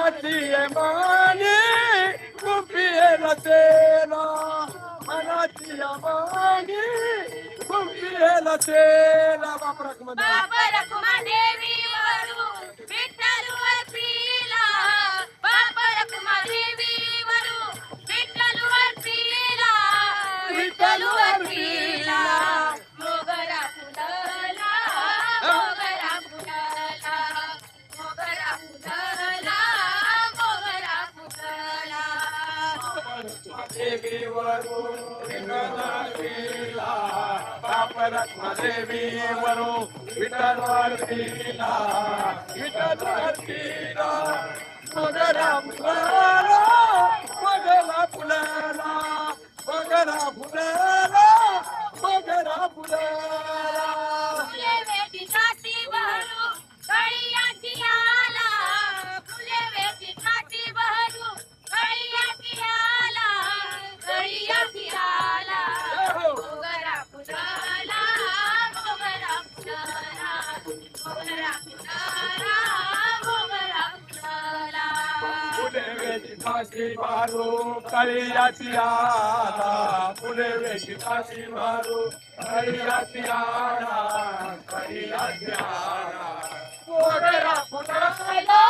मनाची माने गुंफिला तेला मनाची माने गुंफिला तेला बाप रखुमा देवी वरू विठ्ठल वरतीला बाप रखुमा देवी वरू विठ्ठल वरतीला विठ्ठल वरतीला मोगरा फुलला मोगरा फुलला मोगरा फुलला मोगरा फुलला देवी वरू विठ्ठला बाप रखुमा देवी वरू विठ्ठल वरतीला विठ्ठल वरतीला मोगरा फुलला मोगरा फुलला मोगरा फुलला मोगरा फुलला फुले वेटी काठी बहरू कळियाची आला फुले वेटी काठी बहरू कळियाची आला कळियाची आला मोगरा फुलला मोगरा फुलला मोगरा फुलला मोगरा फुलला फुले वेची काशी मारू कळियाची आला फुले वेची काशी मारू कळियाची आला कळियाची आला मोगरा फुलला